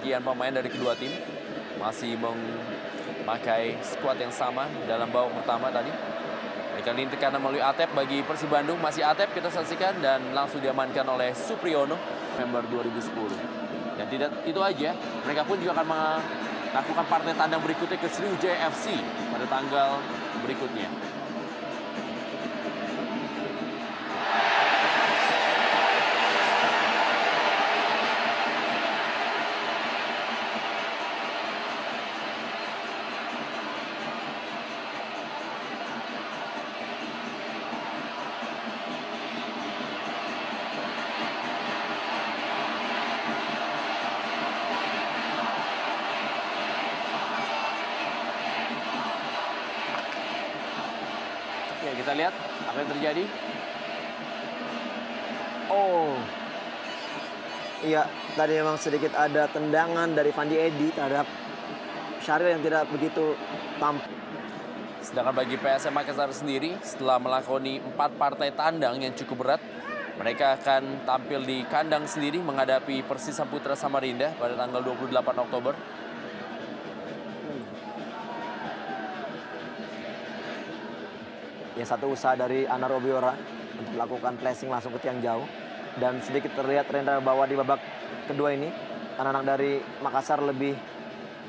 sekian pemain dari kedua tim masih memakai skuad yang sama dalam babak pertama tadi. Kali ini tekanan melalui Atep bagi Persib Bandung. Masih Atep kita saksikan dan langsung diamankan oleh Supriyono November 2010. Dan tidak itu aja, mereka pun juga akan melakukan partai tandang berikutnya ke Sriwijaya FC pada tanggal berikutnya. Ya, kita lihat apa yang terjadi. Oh, iya, tadi memang sedikit ada tendangan dari Fandi Edi terhadap Syahril yang tidak begitu tampak. Sedangkan bagi PSM Makassar sendiri, setelah melakoni 4 partai tandang yang cukup berat, mereka akan tampil di kandang sendiri menghadapi Persisa Putra Samarinda pada tanggal 28 Oktober. Ya, satu usaha dari Anar Obiora untuk melakukan placing langsung ke tiang jauh. Dan sedikit terlihat Rendra bahwa di babak kedua ini, anak-anak dari Makassar lebih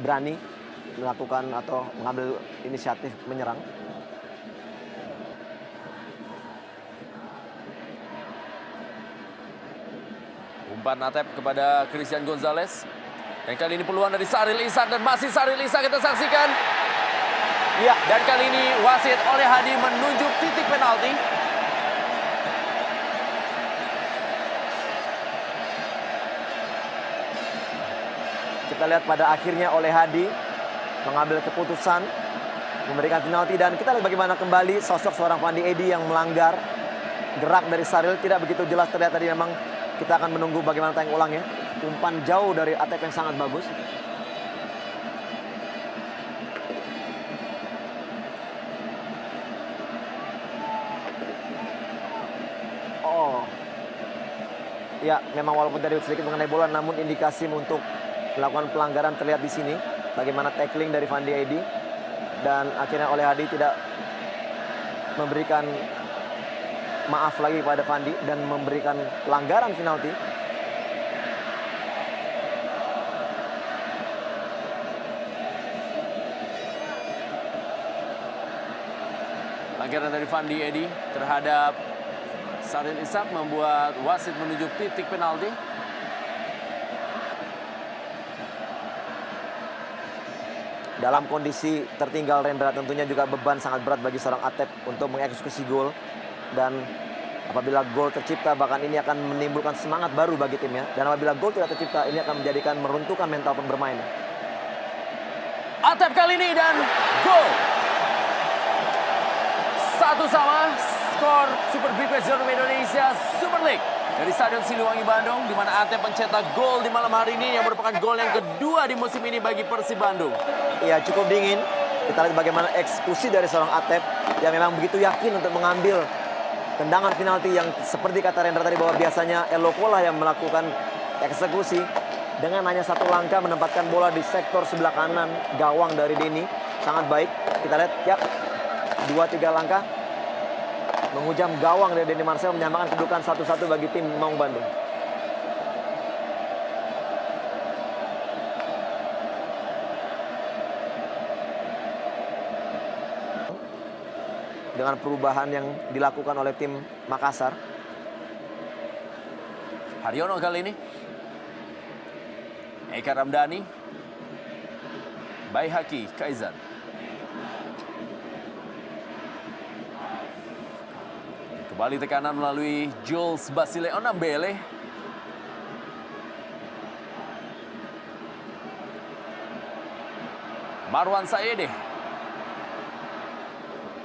berani melakukan atau mengambil inisiatif menyerang. Umpan Atep kepada Christian Gonzalez. Dan kali ini peluang dari Syahril Ishak dan masih Syahril Ishak kita saksikan. Ya, dan kali ini wasit oleh Hadi menunjuk titik penalti. Kita lihat pada akhirnya oleh Hadi mengambil keputusan memberikan penalti dan kita lihat bagaimana kembali sosok seorang Fandi Edi yang melanggar gerak dari Syahril tidak begitu jelas terlihat tadi. Memang kita akan menunggu bagaimana tayang ulangnya. Umpan jauh dari Atep yang sangat bagus. Ya, memang walaupun tadi sedikit mengenai bola, namun indikasi untuk melakukan pelanggaran terlihat di sini. Bagaimana tackling dari Fandi Edi. Dan akhirnya oleh Hadi tidak memberikan maaf lagi kepada Fandi dan memberikan pelanggaran penalti. Pelanggaran dari Fandi Edi terhadap Syahril Ishak membuat wasit menunjuk titik penalti. Dalam kondisi tertinggal Rendra, tentunya juga beban sangat berat bagi seorang Atep untuk mengeksekusi gol. Dan apabila gol tercipta, bahkan ini akan menimbulkan semangat baru bagi timnya. Dan apabila gol tidak tercipta, ini akan menjadikan meruntuhkan mental bermain. Atep kali ini dan gol. 1-1 skor Super Big Match Indonesia Super League dari Stadion Siliwangi Bandung, di mana Atep mencetak gol di malam hari ini yang merupakan gol yang kedua di musim ini bagi Persib Bandung. Iya, cukup dingin. Kita lihat bagaimana eksekusi dari seorang Atep yang memang begitu yakin untuk mengambil tendangan penalti yang seperti kata Rendra tadi bahwa biasanya Elokola yang melakukan eksekusi. Dengan hanya satu langkah menempatkan bola di sektor sebelah kanan gawang dari Denny. Sangat baik. Kita lihat ya, 2-3 langkah menghujam gawang dari Denny Marcel, menyamakan kedudukan 1-1 bagi tim Maung Bandung. Dengan perubahan yang dilakukan oleh tim Makassar. Haryono kali ini. Eka Ramdhani. Baihaki Kaizan. Kembali tekanan melalui Jules Basileon Nambele. Marwan Saede.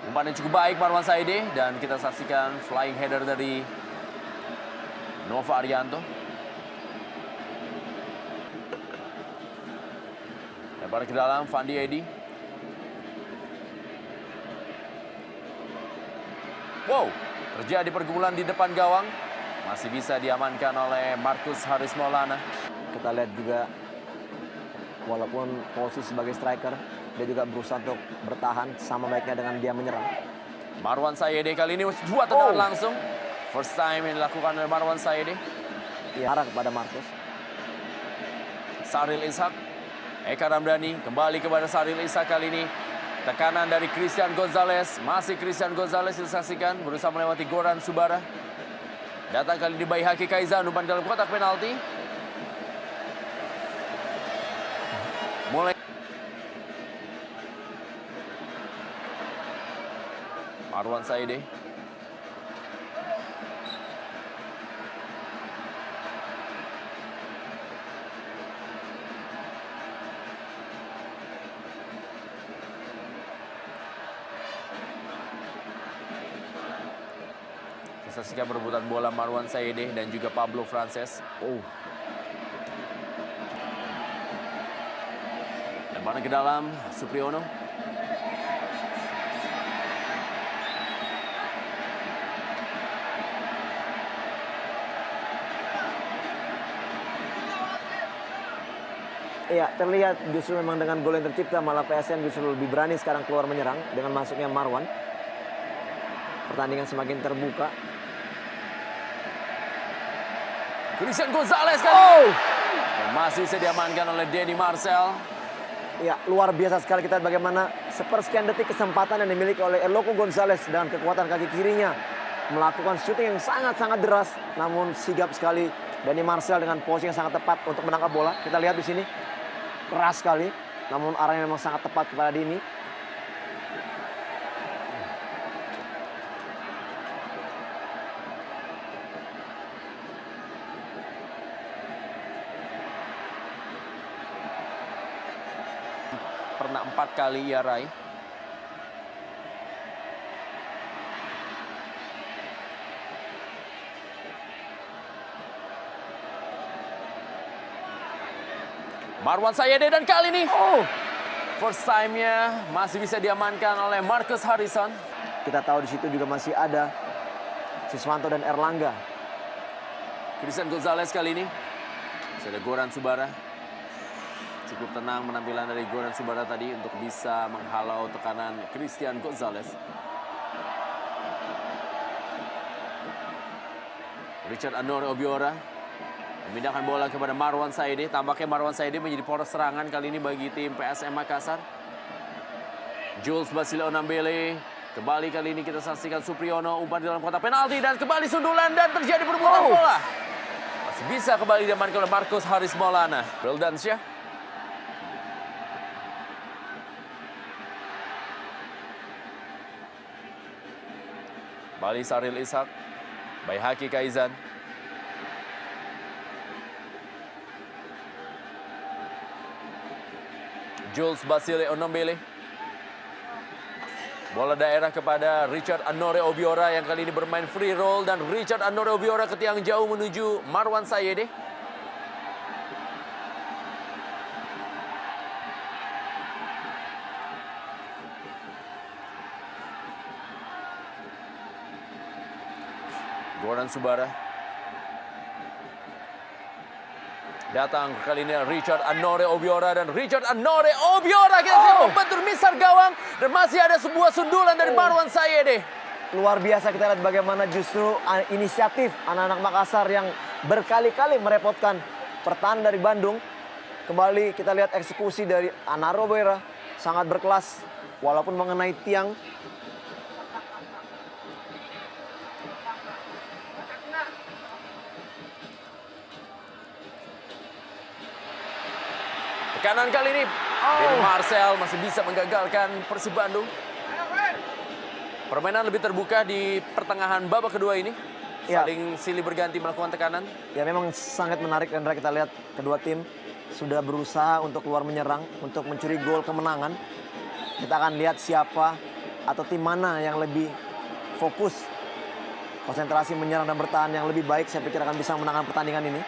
Umpan yang cukup baik Marwan Saede. Dan kita saksikan flying header dari Nova Arianto. Lebar ke dalam Fandi Edi. Wow, terjadi pergumulan di depan gawang. Masih bisa diamankan oleh Markus Haris Maulana. Kita lihat juga Walaupun posisi sebagai striker, dia juga berusaha untuk bertahan sama baiknya dengan dia menyerang. Marwan Sayede kali ini 2 tendangan Oh. langsung. First time yang dilakukan oleh Marwan Sayede. Ia arah kepada Marcus. Saril Ishak. Eka Ramdhani kembali kepada Saril Ishak kali ini. Tekanan dari Christian Gonzalez. Masih Christian Gonzalez disaksikan. Berusaha melewati Goran Subara. Datang kali ini Baihaki Kaizan. Umpan dalam kotak penalti. Mulai. Marwan Sayede. Saksikan perebutan bola Marwan Sayede dan juga Pablo Frances. Oh, Lemparan ke dalam, Supriyono. iya, terlihat justru memang dengan gol yang tercipta malah PSM justru lebih berani sekarang keluar menyerang dengan masuknya Marwan. Pertandingan semakin terbuka. Christian Gonzalez kan. Dan masih bisa diamankan oleh Denny Marcel. Ya, luar biasa sekali kita lihat bagaimana sepersekian detik kesempatan yang dimiliki oleh Eloko Gonzalez dengan kekuatan kaki kirinya melakukan syuting yang sangat-sangat deras, namun sigap sekali Denny Marcel dengan posisi yang sangat tepat untuk menangkap bola. Kita lihat di sini keras sekali, namun arahnya memang sangat tepat kepada Denny. Pernah 4 kali ia raih. Marwan Sayede dan kali ini first time-nya masih bisa diamankan oleh Marcus Harrison. Kita tahu di situ juga masih ada Siswanto dan Erlangga. Christian Gonzalez kali ini. Masih ada Goran Subara. Cukup tenang penampilan dari Goran Subara tadi untuk bisa menghalau tekanan Christian Gonzalez. Richard Anore Obiora memindahkan bola kepada Marwan Sayede. Tampaknya Marwan Sayede menjadi poros serangan kali ini bagi tim PSM Makassar. Jules Basile Onambele. Kembali kali ini kita saksikan Supriyono umpan di dalam kotak penalti dan kembali sundulan dan terjadi perebutan bola. Masih bisa kembali diamankan oleh Marcus Haris Maulana. Wildansyah. Bali Saril Ishak. Baihaki Kaizan. Jules Basile Onombele. Bola daerah kepada Richard Anore Obiora yang kali ini bermain free roll. Dan Richard Anore Obiora ke tiang jauh menuju Marwan Sayede. Goran Subara. Datang kali ini Richard Anore Obiora dan Richard Anore Obiora kita membentur misar gawang dan masih ada sebuah sundulan dari Marwan Sayede. Luar biasa kita lihat bagaimana justru inisiatif anak-anak Makassar yang berkali-kali merepotkan pertahanan dari Bandung. Kembali kita lihat eksekusi dari Anaro Obiora sangat berkelas walaupun mengenai tiang. Kanan kali ini Denny Marcel masih bisa menggagalkan Persib Bandung. Permainan lebih terbuka di pertengahan babak kedua ini. Ya. Saling silih berganti melakukan tekanan. Ya memang sangat menarik Rendra, kita lihat kedua tim sudah berusaha untuk keluar menyerang, untuk mencuri gol kemenangan. Kita akan lihat siapa atau tim mana yang lebih fokus, konsentrasi menyerang dan bertahan yang lebih baik. Saya pikir akan bisa memenangkan pertandingan ini.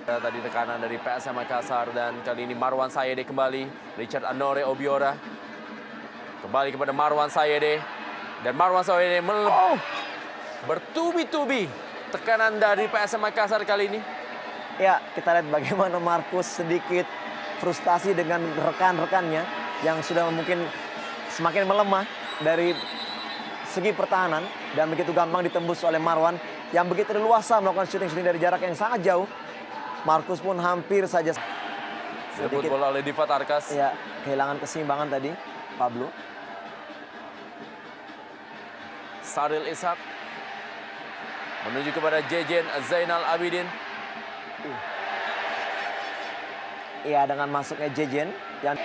Tadi tekanan dari PSM Makassar dan kali ini Marwan Sayede kembali. Richard Anore Obiora. Kembali kepada Marwan Sayede. Dan Marwan Sayede bertubi-tubi tekanan dari PSM Makassar kali ini. Ya, kita lihat bagaimana Markus sedikit frustasi dengan rekan-rekannya yang sudah mungkin semakin melemah dari segi pertahanan dan begitu gampang ditembus oleh Marwan yang begitu leluasa melakukan shooting dari jarak yang sangat jauh. Markus pun hampir saja Direbut bola oleh Diva Tarkas. Ya, kehilangan keseimbangan tadi Pablo. Saril Ishak menuju kepada Jejen Zainal Abidin. Iya, dengan masuknya Jejen yang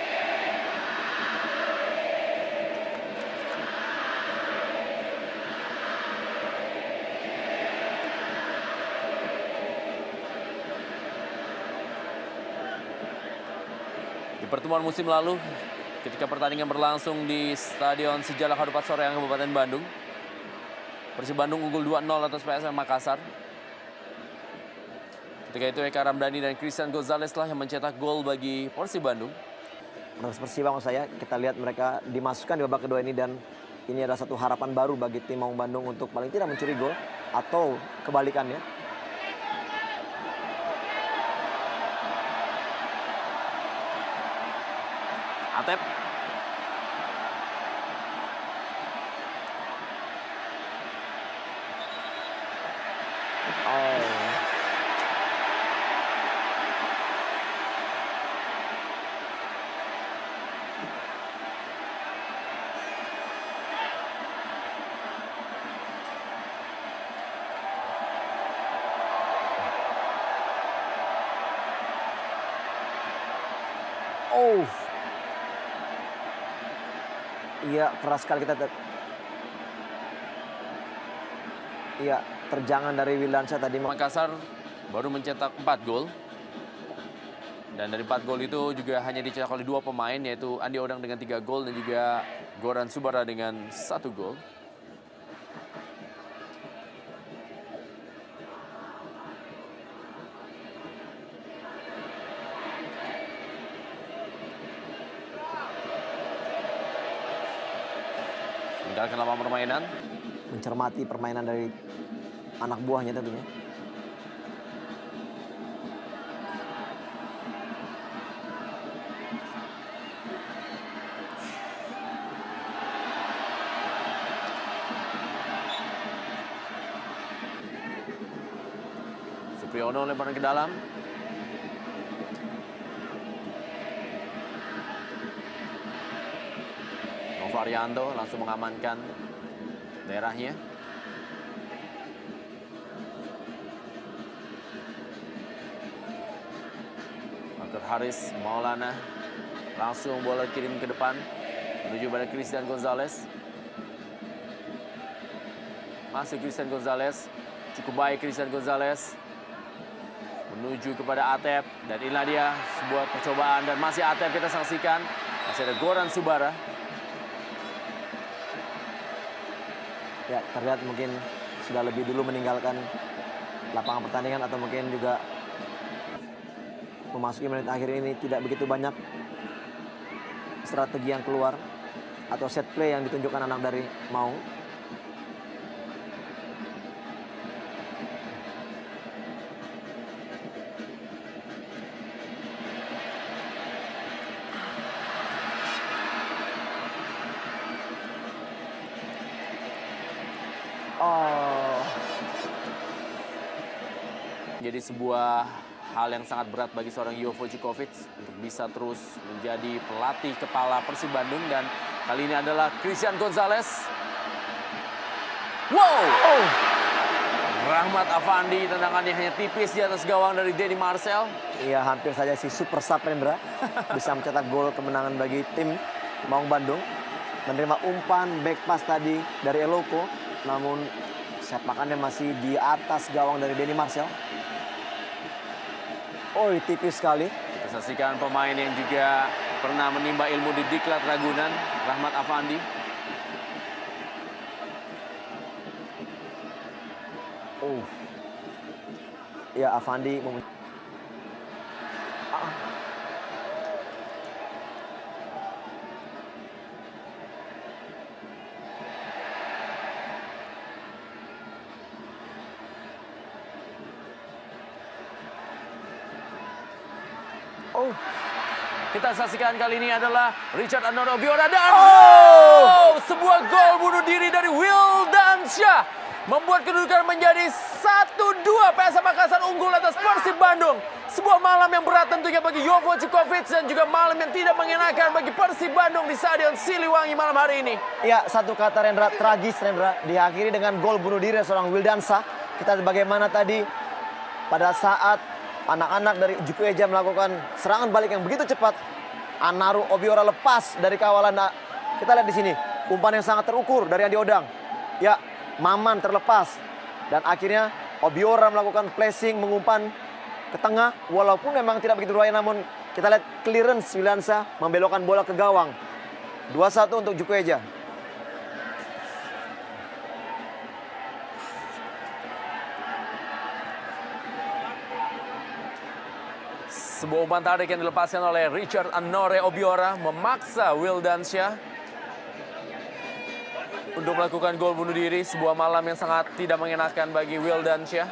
Di pertemuan musim lalu, ketika pertandingan berlangsung di Stadion Sijalak Harupat Soreang, Kabupaten Bandung, Persib Bandung unggul 2-0 atas PSM Makassar. Ketika itu Eka Ramdhani dan Christian Gonzalez lah yang mencetak gol bagi Persib Bandung. Persib maksud saya, kita lihat mereka dimasukkan di babak kedua ini dan ini adalah satu harapan baru bagi tim Maung Bandung untuk paling tidak mencuri gol atau kebalikannya. Atep. Iya, keras sekali kita. Iya, terjangan dari Wildansyah tadi. Makassar baru mencetak 4 gol. Dan dari 4 gol itu juga hanya dicetak oleh 2 pemain, yaitu Andi Odang dengan 3 gol dan juga Goran Subara dengan 1 gol. Menjalankan lapangan permainan. Mencermati permainan dari anak buahnya tentunya. Supriyono lemparan ke dalam. Novarianto langsung mengamankan daerahnya. Marker Haris Maulana langsung bola kirim ke depan menuju pada Christian Gonzalez. Masih Christian Gonzalez, cukup baik Christian Gonzalez menuju kepada Atep dan inilah dia sebuah percobaan dan masih Atep kita saksikan. Masih ada Goran Subara. Ya, terlihat mungkin sudah lebih dulu meninggalkan lapangan pertandingan atau mungkin juga memasuki menit akhir ini tidak begitu banyak strategi yang keluar atau set play yang ditunjukkan anak dari Maung. Jadi sebuah hal yang sangat berat bagi seorang Jovo Djikovic untuk bisa terus menjadi pelatih kepala Persib Bandung dan kali ini adalah Christian Gonzalez. Wow! Rahmat Afandi tendangannya hanya tipis di atas gawang dari Denny Marcel. Iya, hampir saja si Super Saprendra bisa mencetak gol kemenangan bagi tim Maung Bandung. Menerima umpan back pass tadi dari Eloko, namun sepakannya masih di atas gawang dari Denny Marcel. Tipis sekali. Kita saksikan pemain yang juga pernah menimba ilmu di Diklat Ragunan, Rahmat Afandi. Ya, Afandi Oh. Kita saksikan kali ini adalah Richard Anore Obiora dan sebuah gol bunuh diri dari Wildansyah membuat kedudukan menjadi 1-2. PSM Makassar unggul atas Persib Bandung. Sebuah malam yang berat tentunya bagi Jovo Cikovic dan juga malam yang tidak mengenakan bagi Persib Bandung di Stadion Siliwangi malam hari ini. Ya, satu kata Rendra, tragis Rendra, diakhiri dengan gol bunuh diri seorang Wildansyah. Kita lihat bagaimana tadi pada saat anak-anak dari Juku Eja melakukan serangan balik yang begitu cepat. Anaru Obiora lepas dari kawalan. Kita lihat di sini, umpan yang sangat terukur dari Andi Odang. Ya, Maman terlepas. Dan akhirnya Obiora melakukan flashing, mengumpan ke tengah. Walaupun memang tidak begitu berbahaya, namun kita lihat clearance Wildansyah membelokkan bola ke gawang. 2-1 untuk Juku Eja. Sebuah umpan tarik yang dilepaskan oleh Richard Anore Obiora memaksa Wildansyah untuk melakukan gol bunuh diri. Sebuah malam yang sangat tidak mengenakan bagi Wildansyah.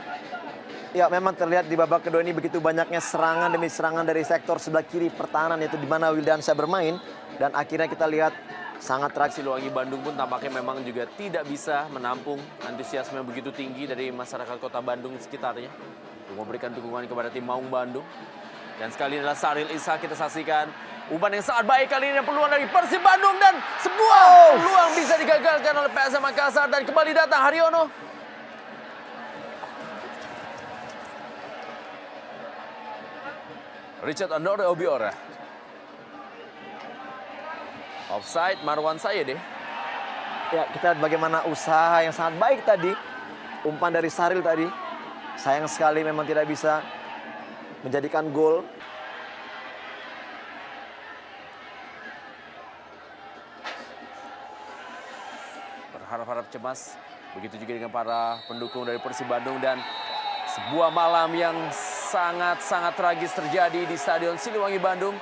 Ya, memang terlihat di babak kedua ini begitu banyaknya serangan demi serangan dari sektor sebelah kiri pertahanan, yaitu di mana Wildansyah bermain. Dan akhirnya kita lihat sangat tragis. Siliwangi Bandung pun tampaknya memang juga tidak bisa menampung antusiasme yang begitu tinggi dari masyarakat kota Bandung sekitarnya untuk memberikan dukungan kepada tim Maung Bandung. Dan sekali ini adalah Saril Ishak, kita saksikan umpan yang sangat baik kali ini, peluang dari Persib Bandung dan sebuah peluang bisa digagalkan oleh PSM Makassar dan kembali datang Haryono. Richard Anore Obiora. Offside Marwan Sayede. Ya, kita lihat bagaimana usaha yang sangat baik tadi. Umpan dari Saril tadi. Sayang sekali memang tidak bisa menjadikan gol. Berharap-harap cemas. Begitu juga dengan para pendukung dari Persib Bandung. Dan sebuah malam yang sangat-sangat tragis terjadi di Stadion Siliwangi Bandung,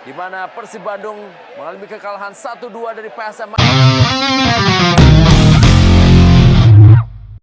di mana Persib Bandung mengalami kekalahan 1-2 dari PSM Makassar.